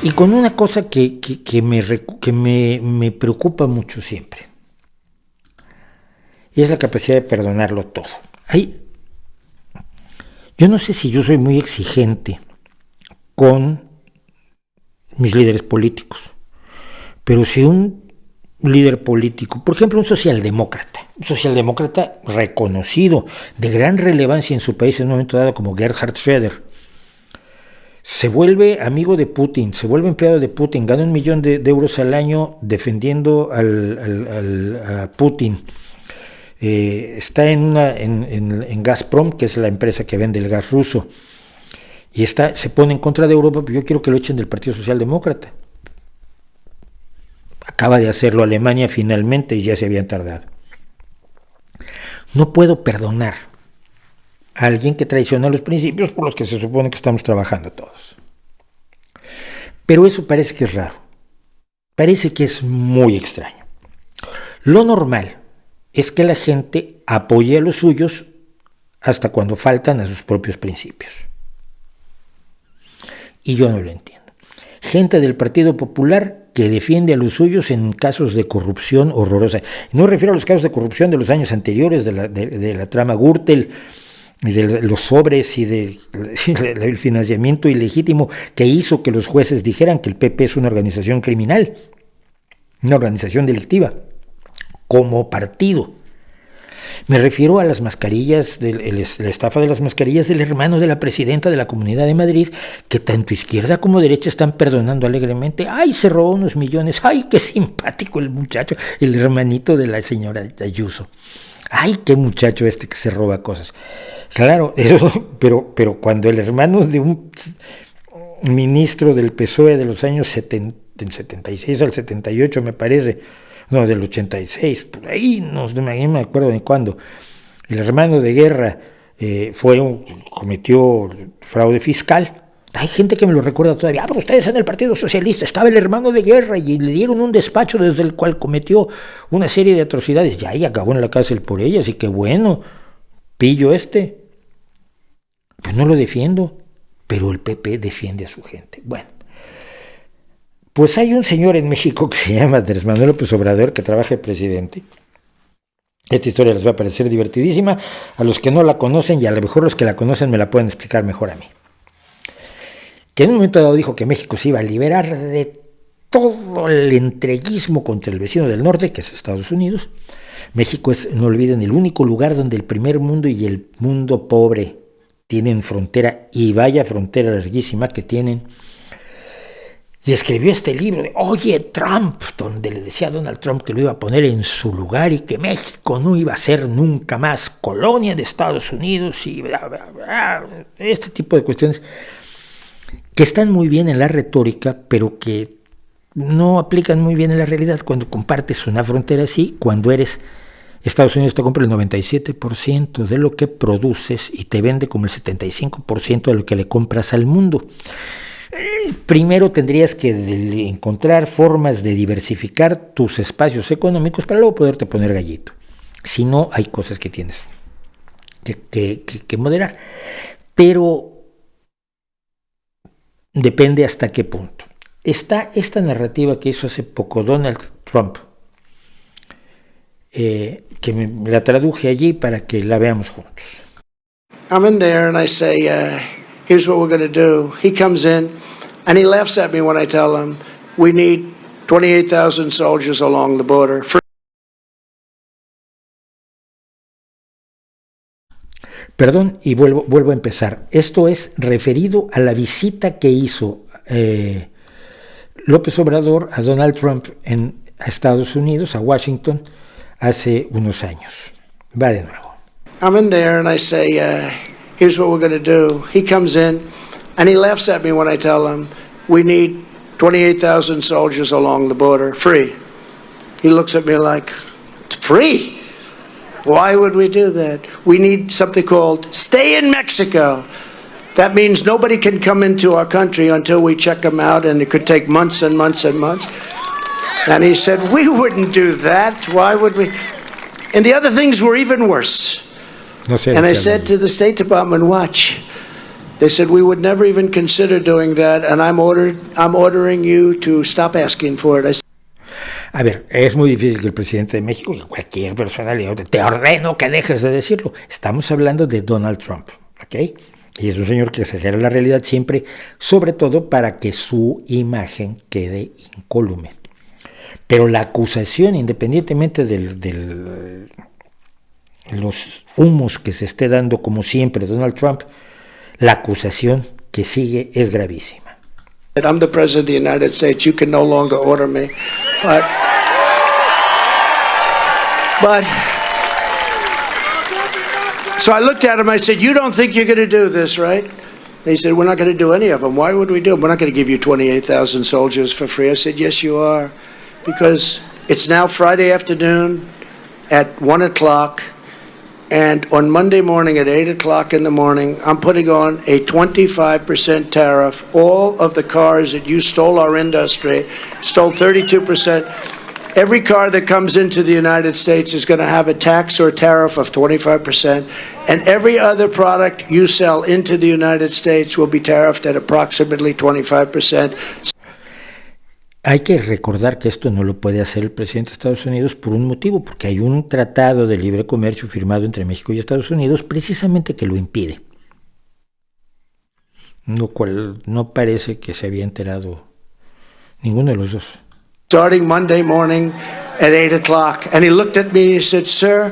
Y con una cosa que me preocupa mucho siempre, y es la capacidad de perdonarlo todo. Yo no sé si yo soy muy exigente con mis líderes políticos, pero si un líder político, por ejemplo un socialdemócrata reconocido, de gran relevancia en su país en un momento dado como Gerhard Schröder, se vuelve amigo de Putin, se vuelve empleado de Putin, gana 1 millón de euros al año defendiendo a Putin, está en Gazprom, que es la empresa que vende el gas ruso, y se pone en contra de Europa, pero yo quiero que lo echen del Partido Socialdemócrata. Acaba de hacerlo Alemania finalmente y ya se habían tardado. No puedo perdonar a alguien que traiciona los principios por los que se supone que estamos trabajando todos. Pero eso parece que es raro. Parece que es muy extraño. Lo normal es que la gente apoye a los suyos hasta cuando faltan a sus propios principios. Y yo no lo entiendo. Gente del Partido Popular que defiende a los suyos en casos de corrupción horrorosa. No me refiero a los casos de corrupción de los años anteriores, de la trama Gürtel, y de los sobres y del financiamiento ilegítimo que hizo que los jueces dijeran que el PP es una organización criminal, una organización delictiva, como partido. Me refiero a las mascarillas, la estafa de las mascarillas del hermano de la presidenta de la Comunidad de Madrid, que tanto izquierda como derecha están perdonando alegremente. ¡Ay, se robó unos millones! ¡Ay, qué simpático el muchacho! El hermanito de la señora Ayuso. ¡Ay, qué muchacho este que se roba cosas! Claro, pero cuando el hermano de un ministro del PSOE de los años 76 al 78, me parece, no, del 86, por ahí, no me acuerdo de cuándo, el hermano de Guerra cometió fraude fiscal. Hay gente que me lo recuerda todavía. Pero ustedes en el Partido Socialista estaba el hermano de Guerra y le dieron un despacho desde el cual cometió una serie de atrocidades. Ya, y acabó en la cárcel por ellas, y qué bueno, pillo Pues no lo defiendo, pero el PP defiende a su gente. Bueno, pues hay un señor en México que se llama Andrés Manuel López Obrador, que trabaja de presidente. Esta historia les va a parecer divertidísima a los que no la conocen, y a lo mejor los que la conocen me la pueden explicar mejor a mí. Que en un momento dado dijo que México se iba a liberar de todo el entreguismo contra el vecino del norte, que es Estados Unidos. México es, no olviden, el único lugar donde el primer mundo y el mundo pobre tienen frontera, y vaya frontera larguísima que tienen. Y escribió este libro de Oye Trump, donde le decía a Donald Trump que lo iba a poner en su lugar y que México no iba a ser nunca más colonia de Estados Unidos y bla, bla, bla, este tipo de cuestiones que están muy bien en la retórica, pero que no aplican muy bien en la realidad cuando compartes una frontera así, cuando Estados Unidos te compra el 97% de lo que produces y te vende como el 75% de lo que le compras al mundo. Primero tendrías que encontrar formas de diversificar tus espacios económicos para luego poderte poner gallito. Si no, hay cosas que tienes que moderar. Pero depende hasta qué punto. Está esta narrativa que hizo hace poco Donald Trump, que la traduje allí para que la veamos juntos. I'm in there and I say, here's what we're going to do. He comes in and he laughs at me when I tell him we need 28,000 soldiers along the border. Perdón, y vuelvo a empezar. Esto es referido a la visita que hizo López Obrador a Donald Trump a Estados Unidos, a Washington, hace unos años. Va de nuevo. I'm in there and I say, here's what we're going to do. He comes in and he laughs at me when I tell him we need 28,000 soldiers along the border, free. He looks at me like, free? Why would we do that? We need something called stay in Mexico. That means nobody can come into our country until we check them out, and it could take months and months and months. And he said, we wouldn't do that. Why would we? And the other things were even worse. No sé, and I said to the State Department, watch, They said, we would never even consider doing that, and I'm ordering you to stop asking for it. A ver, es muy difícil que el presidente de México, que cualquier persona le diga, te ordeno que dejes de decirlo. Estamos hablando de Donald Trump, ¿ok? Y es un señor que exagera la realidad siempre, sobre todo para que su imagen quede incólume. Pero la acusación, independientemente de los humos que se esté dando, como siempre, Donald Trump, la acusación que sigue es gravísima. I'm the President of the United States. You can no longer order me. But so I looked at him. I said, you don't think you're going to do this, right? They said, we're not going to do any of them. Why would we do them? We're not going to give you 28,000 soldiers for free. I said, yes, you are. Because it's now Friday afternoon at 1 o'clock. And on Monday morning at 8 o'clock in the morning, I'm putting on a 25% tariff. All of the cars that you stole our industry, stole 32%. Every car that comes into the United States is going to have a tax or tariff of 25%. And every other product you sell into the United States will be tariffed at approximately 25%. Hay que recordar que esto no lo puede hacer el presidente de Estados Unidos por un motivo, porque hay un tratado de libre comercio firmado entre México y Estados Unidos precisamente que lo impide. Lo cual no parece que se había enterado ninguno de los dos. Starting Monday morning at 8 o'clock. And he looked at me and he said, sir,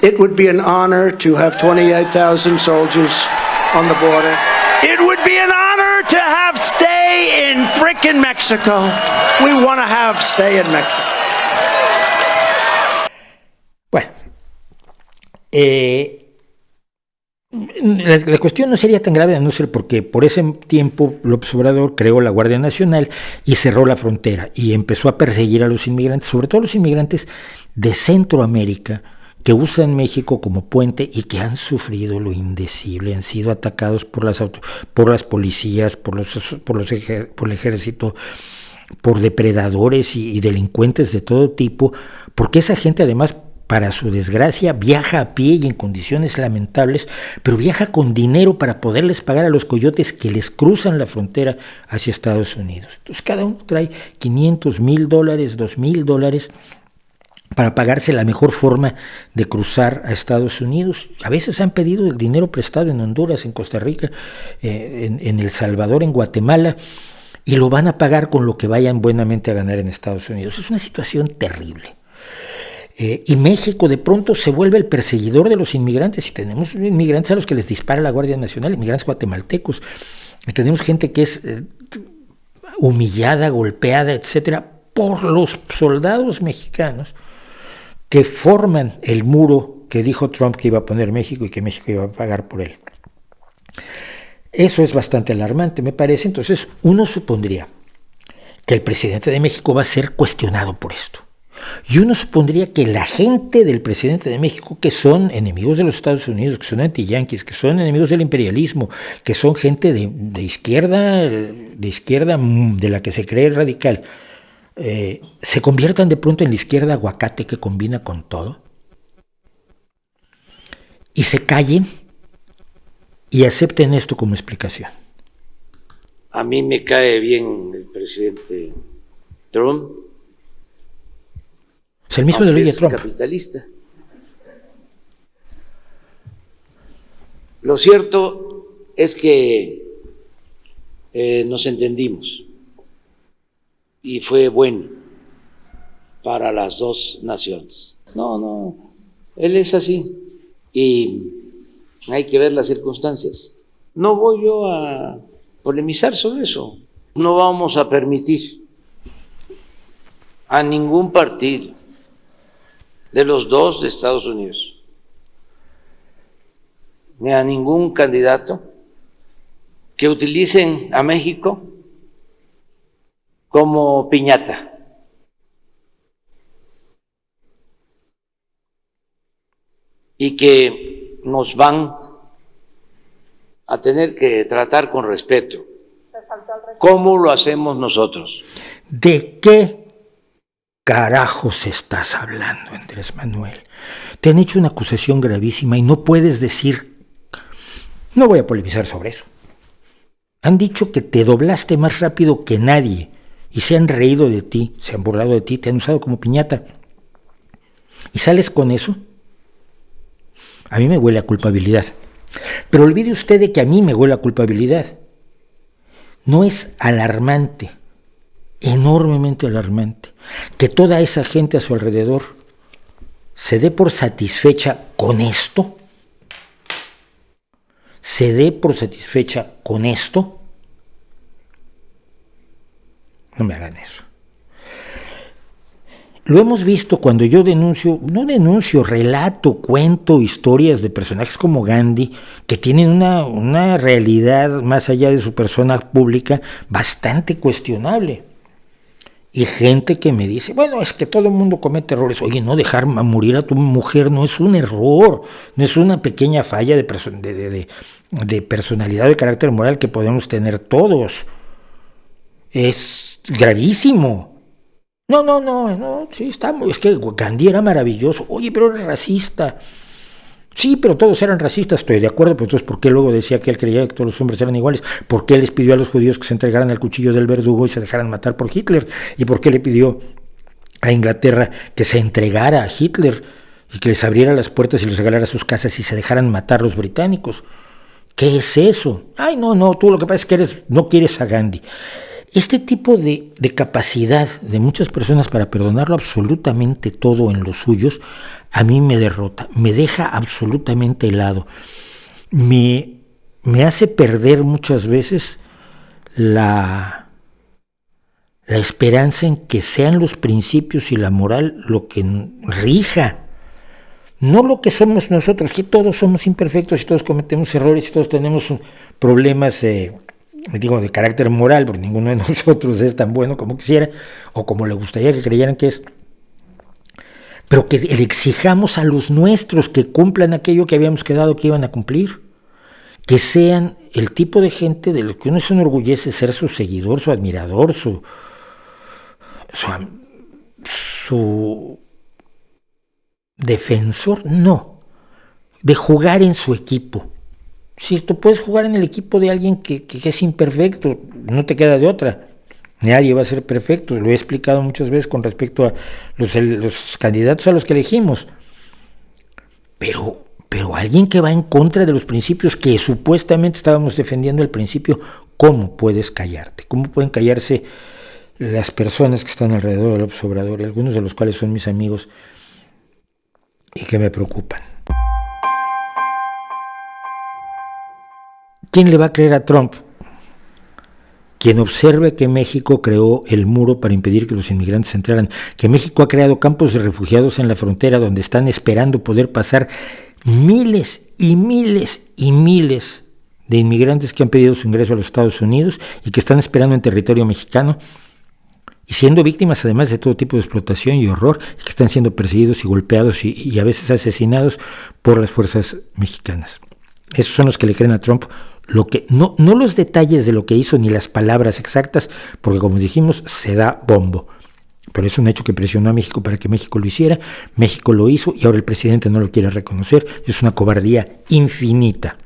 it would be an honor to have 28,000 soldiers on the border. It would be an honor to have stay in frickin' Mexico. We want to have stay in Mexico. Bueno, la cuestión no sería tan grave a no ser porque por ese tiempo López Obrador creó la Guardia Nacional y cerró la frontera y empezó a perseguir a los inmigrantes, sobre todo a los inmigrantes de Centroamérica, que usan México como puente y que han sufrido lo indecible, han sido atacados por las policías, por el ejército, por depredadores y delincuentes de todo tipo, porque esa gente además, para su desgracia, viaja a pie y en condiciones lamentables, pero viaja con dinero para poderles pagar a los coyotes que les cruzan la frontera hacia Estados Unidos. Entonces cada uno trae $500, $1,000, $2,000 para pagarse la mejor forma de cruzar a Estados Unidos. A veces han pedido el dinero prestado en Honduras, en Costa Rica, en El Salvador, en Guatemala, y lo van a pagar con lo que vayan buenamente a ganar en Estados Unidos. Es una situación terrible. Y México de pronto se vuelve el perseguidor de los inmigrantes, y tenemos inmigrantes a los que les dispara la Guardia Nacional, inmigrantes guatemaltecos, y tenemos gente que es humillada, golpeada, etcétera, por los soldados mexicanos que forman el muro que dijo Trump que iba a poner México y que México iba a pagar por él. Eso es bastante alarmante, me parece. Entonces, uno supondría que el presidente de México va a ser cuestionado por esto. Y uno supondría que la gente del presidente de México, que son enemigos de los Estados Unidos, que son anti-yanquis, que son enemigos del imperialismo, que son gente de izquierda, de la que se cree radical, se conviertan de pronto en la izquierda aguacate que combina con todo y se callen y acepten esto como explicación. A mí me cae bien el presidente Trump. Es el mismo de Luis Trump. Capitalista. Lo cierto es que nos entendimos y fue bueno para las dos naciones. No, él es así y hay que ver las circunstancias. No voy yo a polemizar sobre eso. No vamos a permitir a ningún partido de los dos de Estados Unidos, ni a ningún candidato que utilicen a México como piñata. Y que nos van a tener que tratar con respeto, como lo hacemos nosotros. ¿De qué carajos estás hablando, Andrés Manuel? Te han hecho una acusación gravísima y no puedes decir... No voy a polemizar sobre eso. Han dicho que te doblaste más rápido que nadie y se han reído de ti, se han burlado de ti, te han usado como piñata. ¿Y sales con eso? A mí me huele a culpabilidad. Pero olvide usted de que a mí me huele a culpabilidad. ¿No es alarmante, enormemente alarmante, que toda esa gente a su alrededor se dé por satisfecha con esto? ¿Se dé por satisfecha con esto? No me hagan eso. Lo hemos visto cuando yo relato, cuento historias de personajes como Gandhi, que tienen una realidad más allá de su persona pública bastante cuestionable. Y gente que me dice, bueno, es que todo el mundo comete errores. Oye, no dejar morir a tu mujer no es un error, no es una pequeña falla de personalidad o de carácter moral que podemos tener todos. Es gravísimo. No, sí, es que Gandhi era maravilloso. Oye, pero era racista. Sí, pero todos eran racistas, estoy de acuerdo, pero entonces ¿por qué luego decía que él creía que todos los hombres eran iguales? ¿Por qué les pidió a los judíos que se entregaran al cuchillo del verdugo y se dejaran matar por Hitler? ¿Y por qué le pidió a Inglaterra que se entregara a Hitler y que les abriera las puertas y les regalara sus casas y se dejaran matar los británicos? ¿Qué es eso? Ay, no, tú lo que pasa es que no quieres a Gandhi. Este tipo de capacidad de muchas personas para perdonarlo absolutamente todo en los suyos, a mí me derrota, me deja absolutamente helado. Me hace perder muchas veces la esperanza en que sean los principios y la moral lo que rija. No lo que somos nosotros, que todos somos imperfectos y todos cometemos errores y todos tenemos problemas de carácter moral, porque ninguno de nosotros es tan bueno como quisiera o como le gustaría que creyeran que es, pero que le exijamos a los nuestros que cumplan aquello que habíamos quedado que iban a cumplir, que sean el tipo de gente de lo que uno se enorgullece ser su seguidor, su admirador, su defensor, no, de jugar en su equipo. Si tú puedes jugar en el equipo de alguien que es imperfecto, no te queda de otra. Nadie va a ser perfecto, lo he explicado muchas veces con respecto a los candidatos a los que elegimos. Pero alguien que va en contra de los principios que supuestamente estábamos defendiendo al principio, ¿cómo puedes callarte? ¿Cómo pueden callarse las personas que están alrededor de López Obrador, y algunos de los cuales son mis amigos y que me preocupan? ¿Quién le va a creer a Trump? Quien observe que México creó el muro para impedir que los inmigrantes entraran, que México ha creado campos de refugiados en la frontera donde están esperando poder pasar miles y miles y miles de inmigrantes que han pedido su ingreso a los Estados Unidos y que están esperando en territorio mexicano y siendo víctimas además de todo tipo de explotación y horror, y que están siendo perseguidos y golpeados y a veces asesinados por las fuerzas mexicanas. Esos son los que le creen a Trump. No los detalles de lo que hizo ni las palabras exactas, porque como dijimos, se da bombo. Pero es un hecho que presionó a México para que México lo hiciera. México lo hizo y ahora el presidente no lo quiere reconocer. Es una cobardía infinita.